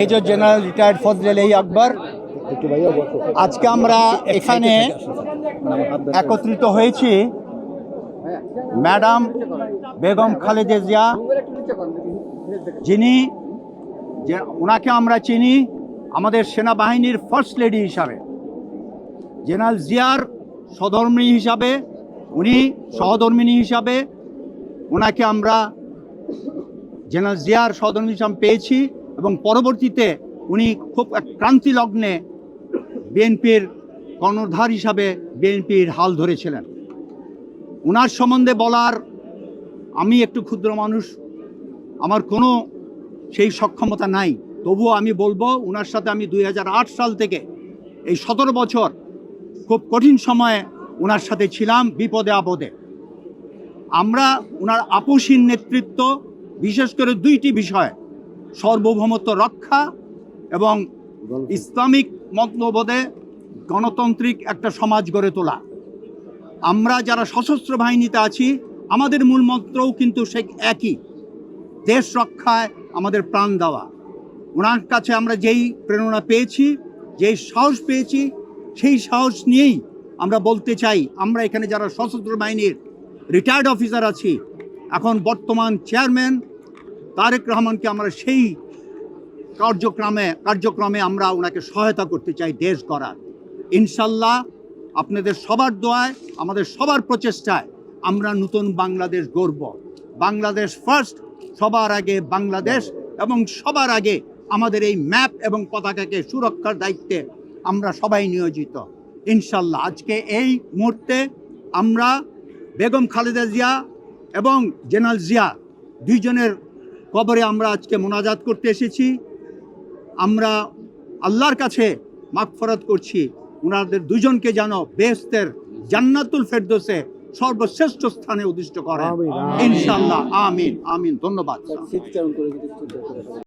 Major general retired Fazle আকবর। আজকে আমরা এখানে একত্রিত হয়েছি ম্যাডাম বেগম খালেদা জিয়া, যিনি ওনাকে আমরা চিনি আমাদের সেনাবাহিনীর ফার্স্ট লেডি হিসাবে, জেনারেল জিয়ার সহধর্মিণী হিসাবে, উনি সহধর্মিণী হিসাবে ওনাকে আমরা জেনারেল জিয়ার সহধর্মিণী হিসাবে পেয়েছি এবং পরবর্তীতে উনি খুব এক ক্রান্তি লগ্নে বিএনপির কর্ণধার হিসাবে বিএনপির হাল ধরেছিলেন। ওনার সম্বন্ধে বলার, আমি একটু ক্ষুদ্র মানুষ, আমার কোনো সেই সক্ষমতা নাই, তবুও আমি বলবো ওনার সাথে আমি 2008 সাল থেকে এই 17 বছর খুব কঠিন সময়ে ওনার সাথে ছিলাম, বিপদে আপদে। আমরা ওনার আপোষহীন নেতৃত্ব, বিশেষ করে দুইটি বিষয়, সার্বভৌমত্ব রক্ষা এবং ইসলামিক মতলবোধে গণতান্ত্রিক একটা সমাজ গড়ে তোলা। আমরা যারা সশস্ত্র বাহিনীতে আছি আমাদের মূল মন্ত্রও কিন্তু সে একই, দেশ রক্ষায় আমাদের প্রাণ দেওয়া। ওনার কাছে আমরা যেই প্রেরণা পেয়েছি, যেই সাহস পেয়েছি, সেই সাহস নিয়েই আমরা বলতে চাই, আমরা এখানে যারা সশস্ত্র বাহিনীর রিটায়ার্ড অফিসার আছি, এখন বর্তমান চেয়ারম্যান তারেক রহমানকে আমরা সেই কার্যক্রমে আমরা ওনাকে সহায়তা করতে চাই দেশ গড়ার। ইনশাল্লাহ আপনাদের সবার দোয়ায়, আমাদের সবার প্রচেষ্টায় আমরা নতুন বাংলাদেশ গড়ব। বাংলাদেশ ফার্স্ট, সবার আগে বাংলাদেশ, এবং সবার আগে আমাদের এই ম্যাপ এবং পতাকাকে সুরক্ষার দায়িত্বে আমরা সবাই নিয়োজিত ইনশাল্লাহ। আজকে এই মুহূর্তে আমরা বেগম খালেদা জিয়া এবং জেনারেল জিয়া দুইজনের কবরে আমরা আজকে মোনাজাত করতে এসেছি। আমরা আল্লাহর কাছে মাগফিরাত করছি, ওনাদের দুজনকে যেন বেহেশতের জান্নাতুল ফেরদৌসে সর্বশ্রেষ্ঠ স্থানে অধিষ্ঠিত করেন ইনশাআল্লাহ। আমিন আমিন। ধন্যবাদ।